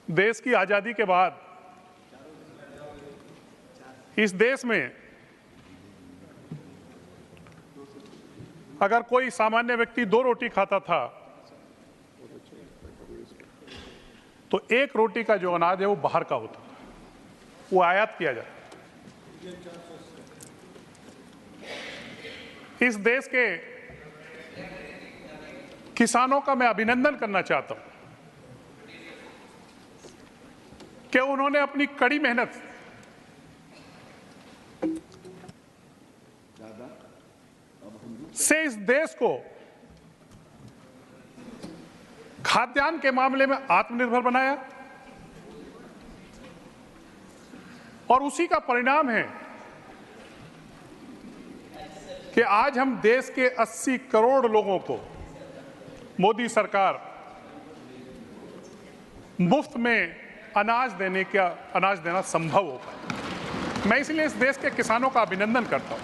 देश की आजादी के बाद इस देश में अगर कोई सामान्य व्यक्ति 2 रोटी खाता था तो 1 रोटी का जो अनाज है वो बाहर का होता था, वो आयात किया जाता। इस देश के किसानों का मैं अभिनंदन करना चाहता हूं कि उन्होंने अपनी कड़ी मेहनत से इस देश को खाद्यान्न के मामले में आत्मनिर्भर बनाया और उसी का परिणाम है कि आज हम देश के 80 करोड़ लोगों को मोदी सरकार मुफ्त में अनाज देना संभव हो पाए। मैं इसलिए इस देश के किसानों का अभिनंदन करता हूं।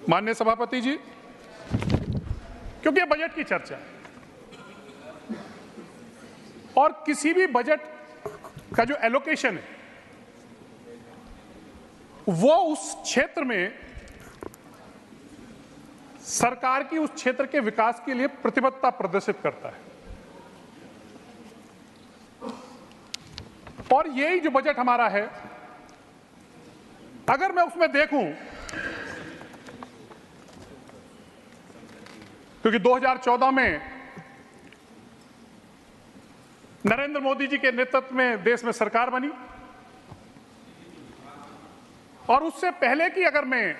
माननीय सभापति जी, क्योंकि ये बजट की चर्चा है और किसी भी बजट का जो एलोकेशन है वो उस क्षेत्र में सरकार की उस क्षेत्र के विकास के लिए प्रतिबद्धता प्रदर्शित करता है। और यही जो बजट हमारा है, अगर मैं उसमें देखूं, क्योंकि 2014 में नरेंद्र मोदी जी के नेतृत्व में देश में सरकार बनी और उससे पहले की अगर मैं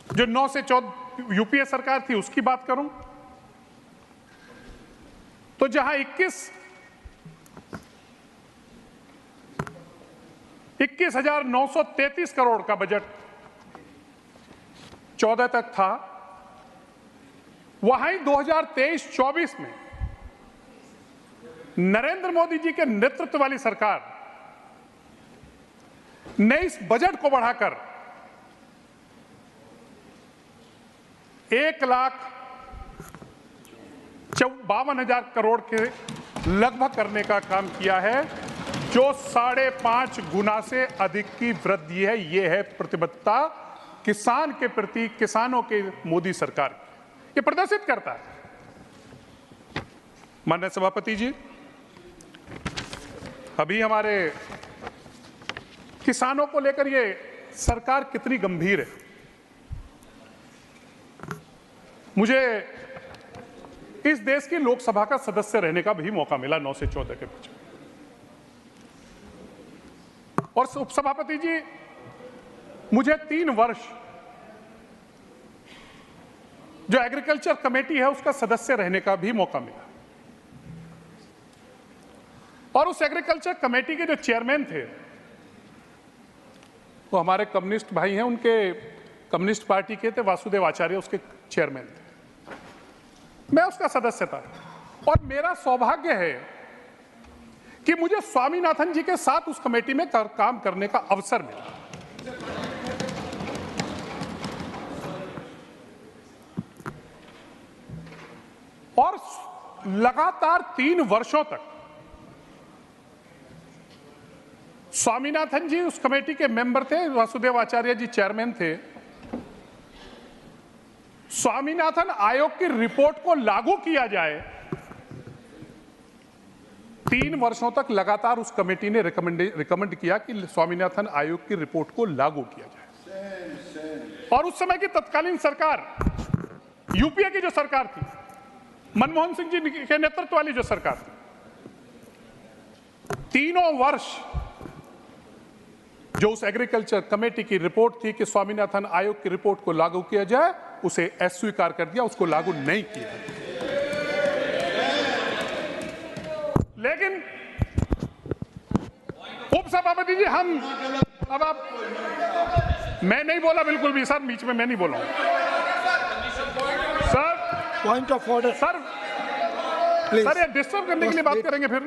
जो 9 से 14 यूपीए सरकार थी उसकी बात करूं तो जहां 21,933 करोड़ का बजट 14 तक था, वहां 2023-24 में नरेंद्र मोदी जी के नेतृत्व वाली सरकार ने इस बजट को बढ़ाकर 1,52,000 करोड़ के लगभग करने का काम किया है, जो 5.5 गुना से अधिक की वृद्धि है। यह है प्रतिबद्धता किसान के प्रति, किसानों के मोदी सरकार, ये प्रदर्शित करता है। माननीय सभापति जी, अभी हमारे किसानों को लेकर ये सरकार कितनी गंभीर है, मुझे इस देश की लोकसभा का सदस्य रहने का भी मौका मिला 9 से 14 के बीच। और उपसभापति जी, मुझे 3 वर्ष जो एग्रीकल्चर कमेटी है उसका सदस्य रहने का भी मौका मिला और उस एग्रीकल्चर कमेटी के जो चेयरमैन थे वो हमारे कम्युनिस्ट भाई हैं, उनके कम्युनिस्ट पार्टी के थे, वासुदेव आचार्य उसके चेयरमैन थे, मैं उसका सदस्य था। और मेरा सौभाग्य है कि मुझे स्वामीनाथन जी के साथ उस कमेटी में काम करने का अवसर मिला। और लगातार 3 वर्षों तक स्वामीनाथन जी उस कमेटी के मेंबर थे, वासुदेव आचार्य जी चेयरमैन थे। स्वामीनाथन आयोग की रिपोर्ट को लागू किया जाए, 3 वर्षों तक लगातार उस कमेटी ने रिकमेंड किया कि स्वामीनाथन आयोग की रिपोर्ट को लागू किया जाए। और उस समय की तत्कालीन सरकार, यूपीए की जो सरकार थी, मनमोहन सिंह जी के नेतृत्व वाली जो सरकार थी, 3 वर्ष जो उस एग्रीकल्चर कमेटी की रिपोर्ट थी कि स्वामीनाथन आयोग की रिपोर्ट को लागू किया जाए, उसे अस्वीकार कर दिया, उसको लागू नहीं किया। लेकिन उपसभापति जी, हम अब आप, मैं नहीं बोला बिल्कुल भी सर, बीच में मैं नहीं बोला sir. Point of order sir, sir ये डिस्टर्ब करने के लिए बात करेंगे फिर।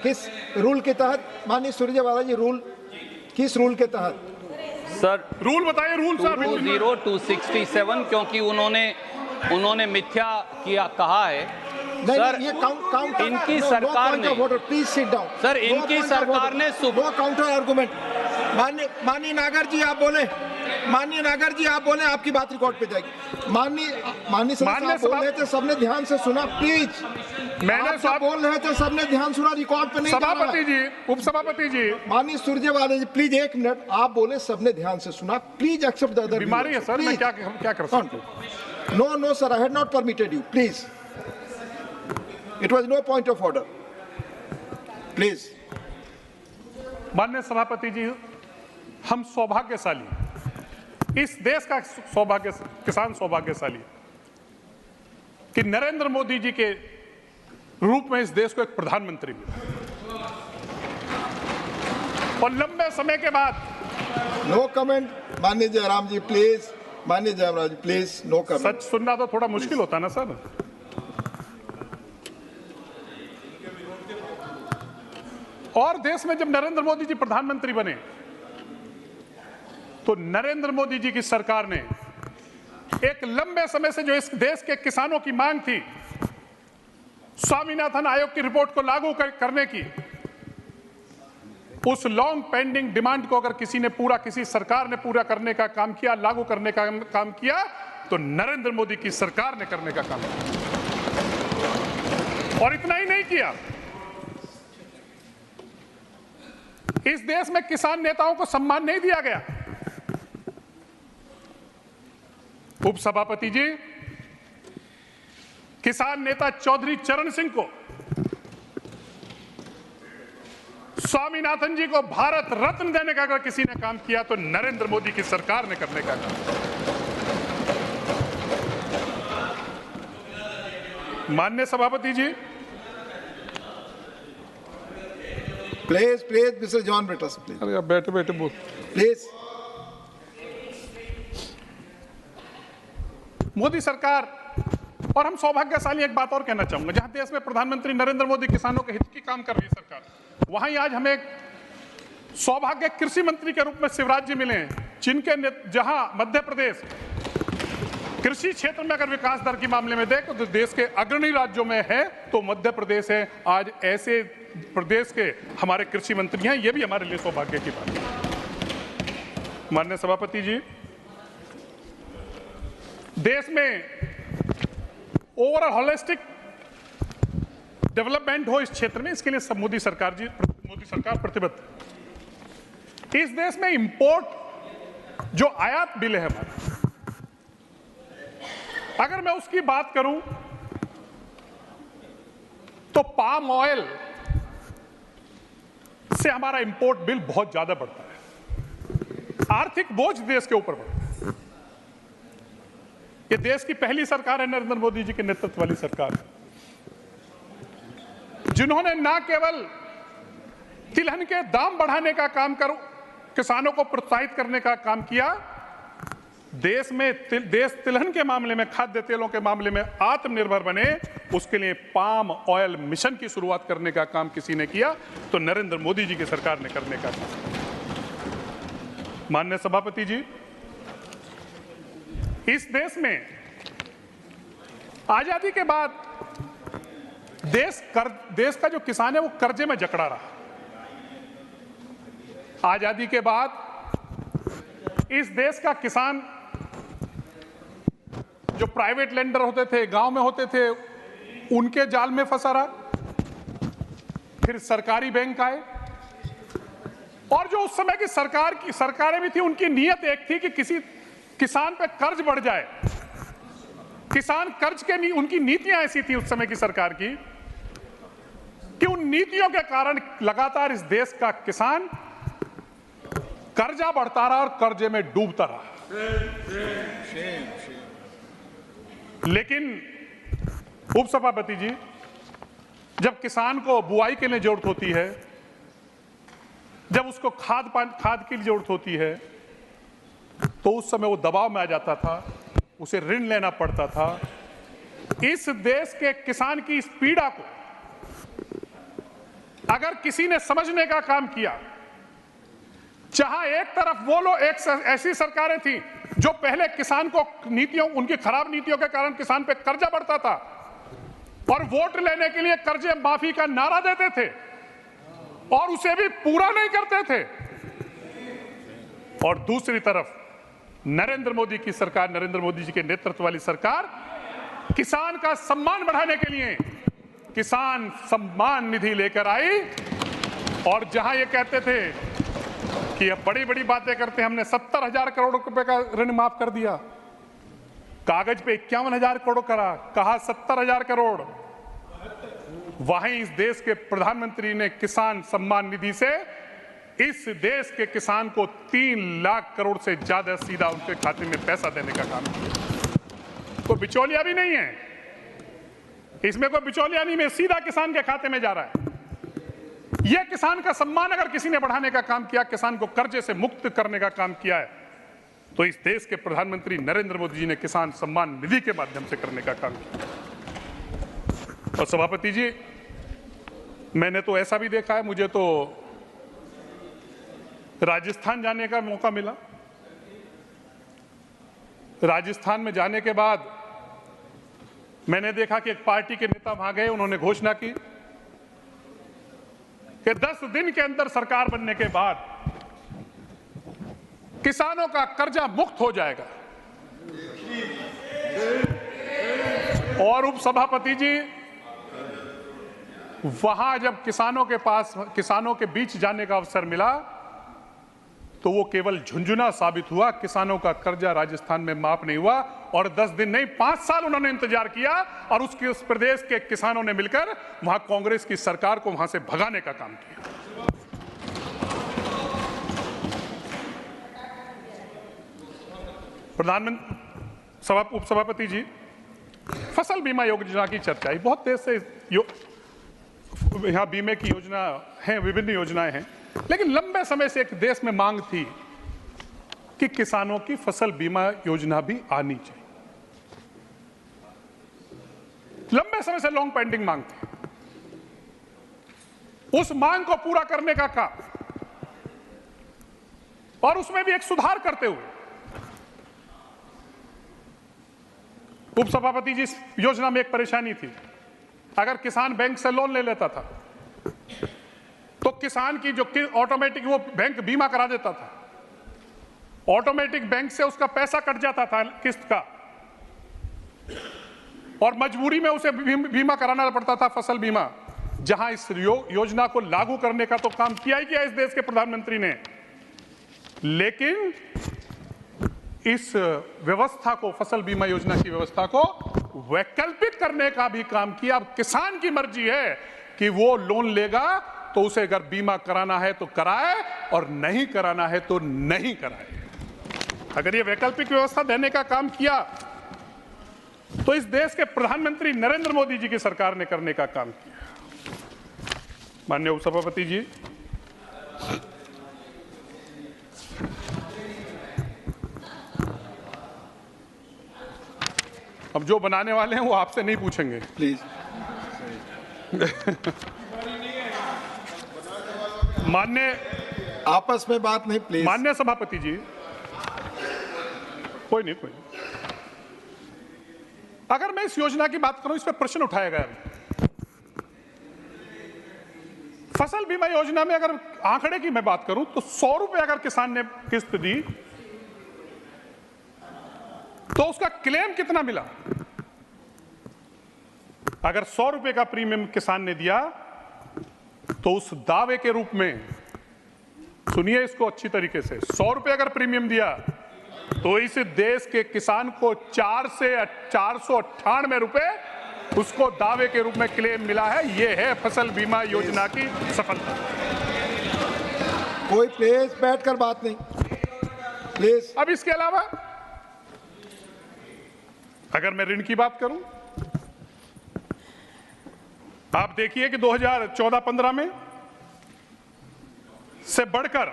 किस रूल के तहत माननीय सुरजेवाला जी, रूल किस रूल के तहत? सर रूल बताइए, रूल सर। 20267 क्योंकि उन्होंने मिथ्या किया कहा है। सर ये काउंट इनकी सरकार ने, प्लीज सिट डाउन सर इनकी सरकार ने नो काउंटर आर्गुमेंट। माननीय नागर जी आप बोले, माननीय नागर जी आप बोले, आपकी बात रिकॉर्ड पे जाएगी। माननीय सदस्य बोल रहे थे, सबने ध्यान से सुना, प्लीज। मैंने सब बोल रहे थे, सबने ध्यान सुना, रिकॉर्ड पे नहीं। सभापति जी, उपसभापति जी, माननीय सुरजेवाला जी प्लीज 1 मिनट, आप बोले, सबने ध्यान से सुना, प्लीज एक्सेप्ट द अदर। बीमारी है सर, मैं क्या कर सकता हूं? No sir, I had not permitted you, please. It was no point of order, please. माननीय सभापति जी, हम सौभाग्यशाली, इस देश का किसान सौभाग्यशाली कि नरेंद्र मोदी जी के रूप में इस देश को एक प्रधानमंत्री मिला और लंबे समय के बाद। नो कमेंट माननीय जयराम जी प्लीज, माननीय जयराम जी प्लीज, नो कमेंट। सच सुनना तो थोड़ा मुश्किल होता है ना सर। और देश में जब नरेंद्र मोदी जी प्रधानमंत्री बने तो नरेंद्र मोदी जी की सरकार ने एक लंबे समय से जो इस देश के किसानों की मांग थी, स्वामीनाथन आयोग की रिपोर्ट को लागू करने की, उस लॉन्ग पेंडिंग डिमांड को अगर किसी सरकार ने पूरा करने का काम किया, लागू करने का काम किया, तो नरेंद्र मोदी की सरकार ने करने का काम किया। और इतना ही नहीं किया, इस देश में किसान नेताओं को सम्मान नहीं दिया गया। उपसभापति जी, किसान नेता चौधरी चरण सिंह को, स्वामीनाथन जी को भारत रत्न देने का अगर किसी ने काम किया तो नरेंद्र मोदी की सरकार ने करने का काम। माननीय सभापति जी, प्लीज मिस्टर जॉन ब्रिटस प्लीज। अरे बैठे बैठे बोल प्लीज। मोदी सरकार, और हम सौभाग्यशाली, एक बात और कहना चाहूंगा, जहां देश में प्रधानमंत्री नरेंद्र मोदी किसानों के हित की काम कर रही है सरकार, वहीं आज हमें सौभाग्य कृषि मंत्री के रूप में शिवराज जी मिले हैं, जहां मध्य प्रदेश कृषि क्षेत्र में अगर विकास दर के मामले में देखें तो देश के अग्रणी राज्यों में है तो मध्य प्रदेश है। आज ऐसे प्रदेश के हमारे कृषि मंत्री हैं, ये भी हमारे लिए सौभाग्य की बात है। माननीय सभापति जी, देश में ओवरऑल होलिस्टिक डेवलपमेंट हो इस क्षेत्र में, इसके लिए सब मोदी सरकार प्रतिबद्ध है। इस देश में इंपोर्ट जो आयात बिल है हमारा, अगर मैं उसकी बात करूं तो पाम ऑयल से हमारा इंपोर्ट बिल बहुत ज्यादा बढ़ता है, आर्थिक बोझ देश के ऊपर बढ़ता है। ये देश की पहली सरकार है नरेंद्र मोदी जी के नेतृत्व वाली सरकार, जिन्होंने ना केवल तिलहन के दाम बढ़ाने का काम करो, किसानों को प्रोत्साहित करने का काम किया, देश तिलहन के मामले में, खाद्य तेलों के मामले में आत्मनिर्भर बने, उसके लिए पाम ऑयल मिशन की शुरुआत करने का काम किसी ने किया तो नरेंद्र मोदी जी की सरकार ने करने का काम। माननीय सभापति जी, इस देश में आजादी के बाद देश का जो किसान है वो कर्जे में जकड़ा रहा। आजादी के बाद इस देश का किसान, जो प्राइवेट लेंडर होते थे, गांव में होते थे, उनके जाल में फंसा रहा। फिर सरकारी बैंक आए और जो उस समय की सरकारें भी थी, उनकी नीयत एक थी कि किसी किसान पे कर्ज बढ़ जाए, किसान कर्ज के उनकी नीतियां ऐसी थी उस समय की सरकार की कि उन नीतियों के कारण लगातार इस देश का किसान कर्जा बढ़ता रहा और कर्जे में डूबता रहा। लेकिन उपसभापति जी, जब किसान को बुआई के लिए जरूरत होती है, जब उसको खाद की जरूरत होती है, तो उस समय वो दबाव में आ जाता था, उसे ऋण लेना पड़ता था। इस देश के किसान की इस पीड़ा को अगर किसी ने समझने का काम किया जहां एक तरफ वो लोग ऐसी सरकारें थी जो पहले किसान को नीतियों, उनकी खराब नीतियों के कारण किसान पे कर्जा बढ़ता था और वोट लेने के लिए कर्जे माफी का नारा देते थे और उसे भी पूरा नहीं करते थे, और दूसरी तरफ नरेंद्र मोदी की सरकार, नरेंद्र मोदी जी के नेतृत्व वाली सरकार किसान का सम्मान बढ़ाने के लिए किसान सम्मान निधि लेकर आई। और जहां ये कहते थे कि अब बड़ी बड़ी बातें करते हैं, हमने 70,000 करोड़ रुपए का ऋण माफ कर दिया, कागज पे 51,000 करोड़ करा, कहा 70,000 करोड़। वहीं इस देश के प्रधानमंत्री ने किसान सम्मान निधि से इस देश के किसान को 3 लाख करोड़ से ज्यादा सीधा उनके खाते में पैसा देने का काम किया। कोई बिचौलिया भी नहीं है इसमें, कोई बिचौलिया नहीं है, सीधा किसान के खाते में जा रहा है। यह किसान का सम्मान अगर किसी ने बढ़ाने का काम किया, किसान को कर्जे से मुक्त करने का काम किया है, तो इस देश के प्रधानमंत्री नरेंद्र मोदी जी ने किसान सम्मान निधि के माध्यम से करने का काम किया। और सभापति जी, मैंने तो ऐसा भी देखा है, मुझे तो राजस्थान जाने का मौका मिला। राजस्थान में जाने के बाद मैंने देखा कि एक पार्टी के नेता वहां गए, उन्होंने घोषणा की कि 10 दिन के अंदर सरकार बनने के बाद किसानों का कर्जा मुक्त हो जाएगा। और उपसभापति जी, वहां जब किसानों के बीच जाने का अवसर मिला तो वो केवल झुंझुना साबित हुआ। किसानों का कर्जा राजस्थान में माफ नहीं हुआ और 10 दिन नहीं 5 साल उन्होंने इंतजार किया और उस प्रदेश के किसानों ने मिलकर वहां कांग्रेस की सरकार को वहां से भगाने का काम किया। प्रधानमंत्री, उपसभापति जी, फसल बीमा योजना की चर्चा है, बहुत देर से यहां बीमे की योजना है, विभिन्न योजनाएं हैं, लेकिन लंबे समय से एक देश में मांग थी कि किसानों की फसल बीमा योजना भी आनी चाहिए। लंबे समय से लॉन्ग पेंडिंग मांग थी। उस मांग को पूरा करने का काम और उसमें भी एक सुधार करते हुए उपसभापति जी, इस योजना में एक परेशानी थी। अगर किसान बैंक से लोन ले लेता था तो किसान की जो ऑटोमेटिक वो बैंक बीमा करा देता था, ऑटोमेटिक बैंक से उसका पैसा कट जाता था किस्त का, और मजबूरी में उसे बीमा कराना पड़ता था, फसल बीमा। जहां इस योजना को लागू करने का तो काम किया ही किया इस देश के प्रधानमंत्री ने, लेकिन इस व्यवस्था को, फसल बीमा योजना की व्यवस्था को वैकल्पिक करने का भी काम किया। अब किसान की मर्जी है कि वो लोन लेगा तो उसे अगर बीमा कराना है तो कराए और नहीं कराना है तो नहीं कराए। अगर ये वैकल्पिक व्यवस्था देने का काम किया तो इस देश के प्रधानमंत्री नरेंद्र मोदी जी की सरकार ने करने का काम किया। माननीय उपसभापति जी, अब जो बनाने वाले हैं वो आपसे नहीं पूछेंगे, प्लीज। माननीय, आपस में बात नहीं प्लीज। माननीय सभापति जी, कोई नहीं। अगर मैं इस योजना की बात करूं, इस पर प्रश्न उठाया गया। फसल बीमा योजना में अगर आंकड़े की मैं बात करूं तो 100 रुपए अगर किसान ने किस्त दी तो उसका क्लेम कितना मिला? अगर 100 रुपए का प्रीमियम किसान ने दिया तो उस दावे के रूप में, सुनिए इसको अच्छी तरीके से, 100 रुपए अगर प्रीमियम दिया तो इस देश के किसान को 4 से 498 रुपए उसको दावे के रूप में क्लेम मिला है। यह है फसल बीमा योजना की सफलता। कोई प्लीज बैठकर बात नहीं, प्लीज। अब इसके अलावा अगर मैं ऋण की बात करूं, आप देखिए कि 2014-15 में से बढ़कर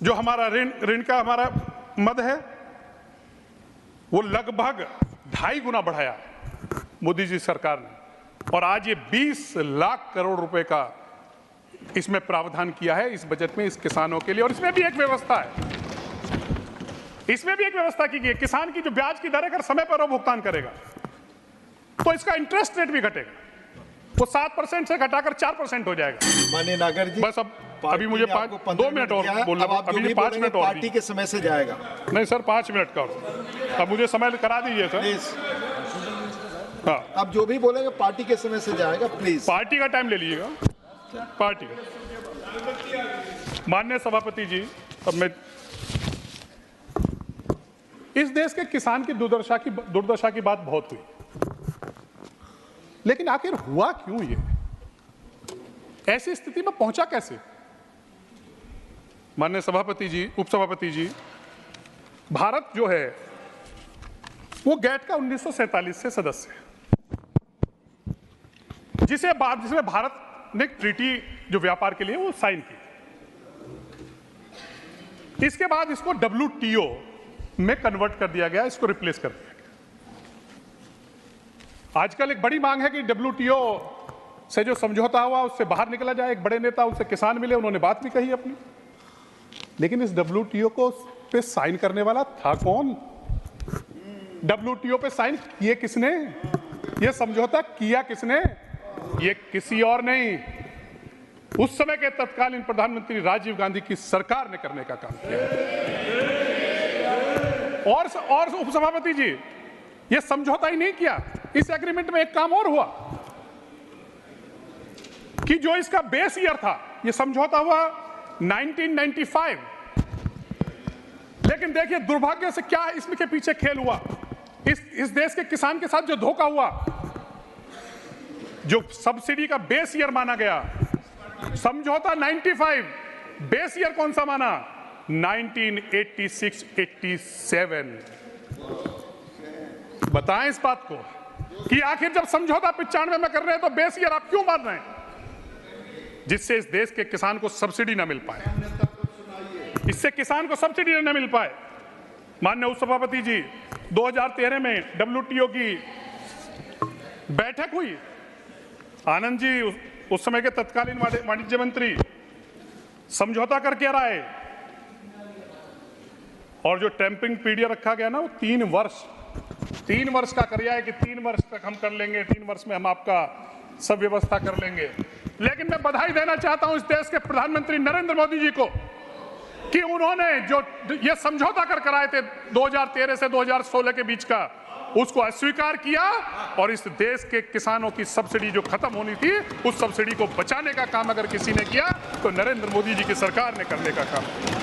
जो हमारा ऋण का हमारा मद है वो लगभग 2.5 गुना बढ़ाया मोदी जी सरकार ने, और आज ये 20 लाख करोड़ रुपए का इसमें प्रावधान किया है इस बजट में इस किसानों के लिए। और इसमें भी एक व्यवस्था है, इसमें भी एक व्यवस्था की गई है, किसान की जो ब्याज की दर अगर समय पर वो भुगतान करेगा तो इसका इंटरेस्ट रेट भी घटेगा, वो 7% से घटाकर 4% हो जाएगा। माननीय नागर जी, बस अब अभी मुझे 2 मिनट और बोलना, अभी 5 मिनट और पार्टी के समय से जाएगा। नहीं सर, 5 मिनट का और, अब मुझे समय करा दीजिए सर। प्लीज, हाँ, अब जो भी बोलेंगे पार्टी के समय से जाएगा, प्लीज। पार्टी का टाइम ले लीजिएगा, पार्टी का। माननीय सभापति जी, अब मैं इस देश के किसान की दुर्दशा की बात बहुत हुई, लेकिन आखिर हुआ क्यों ये, ऐसी स्थिति में पहुंचा कैसे? माननीय सभापति जी, उपसभापति जी, भारत जो है वो गैट का 1947 से सदस्य है, जिसमें भारत ने ट्रीटी जो व्यापार के लिए वो साइन की। इसके बाद इसको WTO में कन्वर्ट कर दिया गया, इसको रिप्लेस कर दिया गया। आजकल एक बड़ी मांग है कि WTO से जो समझौता हुआ उससे बाहर निकला जाए। एक बड़े नेता, उनसे किसान मिले, उन्होंने बात भी कही अपनी, लेकिन इस WTO को पे साइन करने वाला था कौन? WTO पे साइन किए किसने? ये समझौता किया किसने? ये किसी और नहीं, उस समय के तत्कालीन प्रधानमंत्री राजीव गांधी की सरकार ने करने का काम किया। और उपसभापति जी, ये समझौता ही नहीं किया, इस एग्रीमेंट में एक काम और हुआ कि जो इसका बेस ईयर था, ये समझौता हुआ 1995, लेकिन देखिए दुर्भाग्य से क्या इसके पीछे खेल हुआ। इस देश के किसान के साथ जो धोखा हुआ, जो सब्सिडी का बेस ईयर माना गया, समझौता 95, बेस ईयर कौन सा माना? 1986-87। बताएं इस बात को कि आखिर जब समझौता 95 में कर रहे हैं तो बेस ईयर आप क्यों मान रहे हैं, जिससे इस देश के किसान को सब्सिडी ना मिल पाए, इससे किसान को सब्सिडी ना मिल पाए। माननीय उपसभापति जी, 2013 में WTO की बैठक हुई, आनंद जी उस समय के तत्कालीन वाणिज्य मंत्री समझौता करके आए, और जो टेम्परिंग पीरियड रखा गया ना, वो 3 वर्ष का कर है कि 3 वर्ष तक हम कर लेंगे, 3 वर्ष में हम आपका सब व्यवस्था कर लेंगे। लेकिन मैं बधाई देना चाहता हूं इस देश के प्रधानमंत्री नरेंद्र मोदी जी को कि उन्होंने जो ये समझौता कर कराए थे 2013 से 2016 के बीच का, उसको अस्वीकार किया, और इस देश के किसानों की सब्सिडी जो खत्म होनी थी, उस सब्सिडी को बचाने का काम अगर किसी ने किया तो नरेंद्र मोदी जी की सरकार ने करने का काम किया।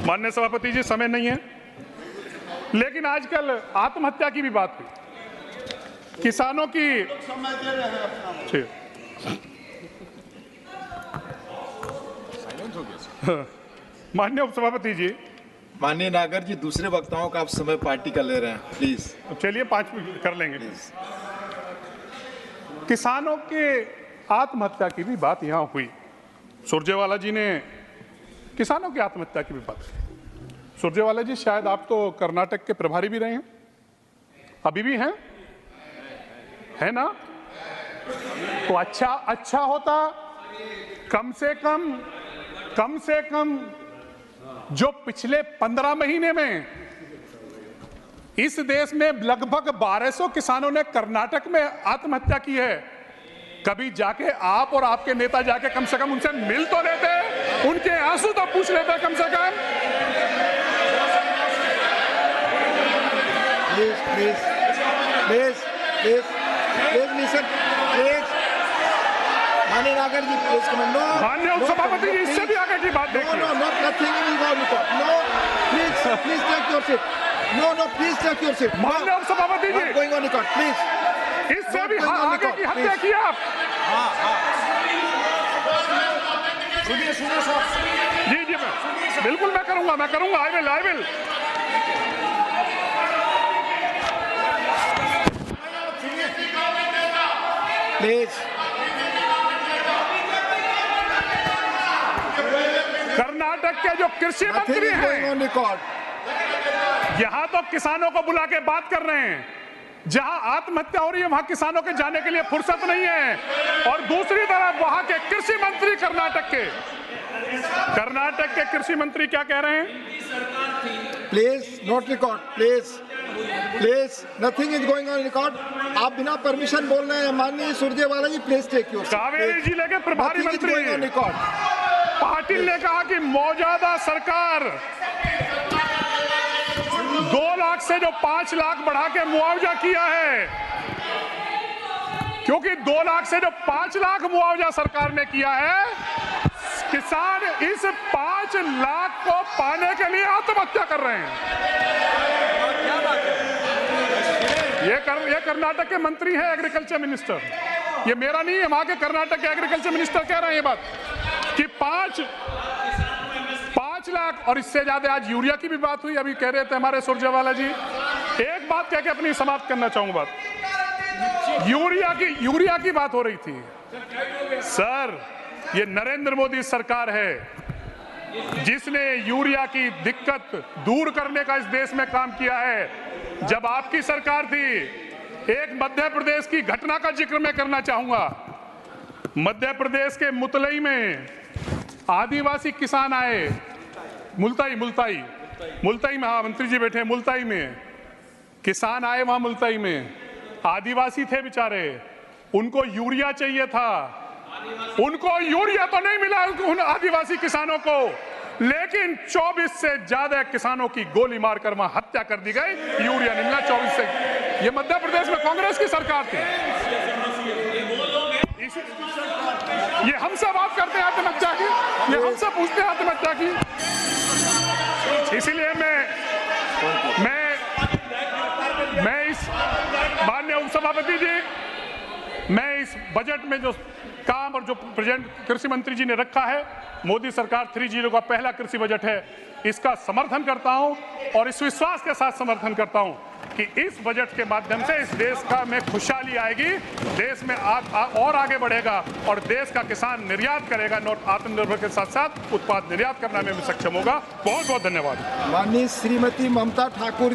माननीय सभापति जी, समय नहीं है, लेकिन आजकल आत्महत्या की भी बात हुई, किसानों की। माननीय उपसभापति जी, माननीय नागर जी, दूसरे वक्ताओं का आप समय पार्टी का ले रहे हैं, प्लीज। चलिए 5 मिनट कर लेंगे। किसानों के आत्महत्या की भी बात यहां हुई, सुरजेवाला जी ने किसानों की आत्महत्या की भी बात की। सुरजेवाला जी, शायद आप तो कर्नाटक के प्रभारी भी रहे हैं, अभी भी हैं, है ना? तो अच्छा होता कम से कम जो पिछले 15 महीने में इस देश में लगभग 1200 किसानों ने कर्नाटक में आत्महत्या की है, कभी जाके आप और आपके नेता जाके कम से कम उनसे मिल तो लेते, उनके आंसू तो पूछ लेते कम से कम। Please listen, please. माननीय नागर जी, प्लीज कमेंट। नो, माननीय उपसभापति जी, इससे भी आगे की बात देखिए। No, nothing will go record. No, please take your seat. No, please take your seat. माननीय उपसभापति जी, गोइंग ऑन रिकॉर्ड, प्लीज। इससे भी आगे की हत्या की आप। सुनिए साहब। जी, बिल्कुल मैं करूंगा, आई विल। प्लीज। कर्नाटक के जो कृषि मंत्री हैं, यहां तो किसानों को बुला के बात कर रहे हैं, जहां आत्महत्या हो रही है वहां किसानों के जाने के लिए फुर्सत नहीं है, और दूसरी तरफ वहां के कृषि मंत्री कर्नाटक के कृषि मंत्री क्या कह रहे हैं? Please note record, please nothing is going on record. आप बिना परमिशन बोल रहे हैं। माननीय Surjewala ji please take your seat. Kaveri जिले के प्रभारी मंत्री पाटिल ने कहा कि मौजूदा सरकार 2 लाख से जो 5 लाख बढ़ा के मुआवजा किया है, क्योंकि 2 लाख से जो 5 लाख मुआवजा सरकार ने किया है, किसान इस 5 लाख को पाने के लिए आत्महत्या कर रहे हैं। ये कर्नाटक के मंत्री हैं, एग्रीकल्चर मिनिस्टर, ये मेरा नहीं है, वहां के कर्नाटक के एग्रीकल्चर मिनिस्टर कह रहे हैं ये बात कि 5 लाख और इससे ज्यादा। आज यूरिया की भी बात हुई, अभी कह रहे थे हमारे सुरजेवाला जी। एक बात कह के अपनी समाप्त करना चाहूंगा बात। यूरिया की बात हो रही थी। सर, ये नरेंद्र मोदी सरकार है जिसने यूरिया की दिक्कत दूर करने का इस देश में काम किया है। जब आपकी सरकार थी, एक मध्य प्रदेश की घटना का जिक्र मैं करना चाहूंगा। मध्य प्रदेश के मुतलई में आदिवासी किसान आए, मुल्ताई में, हाँ मंत्री जी बैठे, मुल्ताई में किसान आए, वहां मुल्ताई में आदिवासी थे बेचारे, उनको यूरिया चाहिए था। उनको यूरिया तो नहीं मिला उन आदिवासी किसानों को, लेकिन 24 से ज्यादा किसानों की गोली मारकर वहां हत्या कर दी गई। यूरिया नहीं मिला 24 से। ये मध्य प्रदेश में कांग्रेस की सरकार थी। ये हमसे बात करते हैं आत्महत्या की, ये हमसे पूछते हैं आत्महत्या की। इसीलिए मैं इस माननीय उपसभापति जी, मैं इस बजट में जो काम और जो प्रेजेंट कृषि मंत्री जी ने रखा है, मोदी सरकार 3.0 का पहला कृषि बजट है, इसका समर्थन करता हूं और इस विश्वास के साथ समर्थन करता हूं कि इस बजट के माध्यम से इस देश का में खुशहाली आएगी, देश में और आगे बढ़ेगा और देश का किसान निर्यात करेगा, आत्मनिर्भर के साथ साथ उत्पाद निर्यात करने में भी सक्षम होगा। बहुत बहुत धन्यवाद। माननीय श्रीमती ममता ठाकुर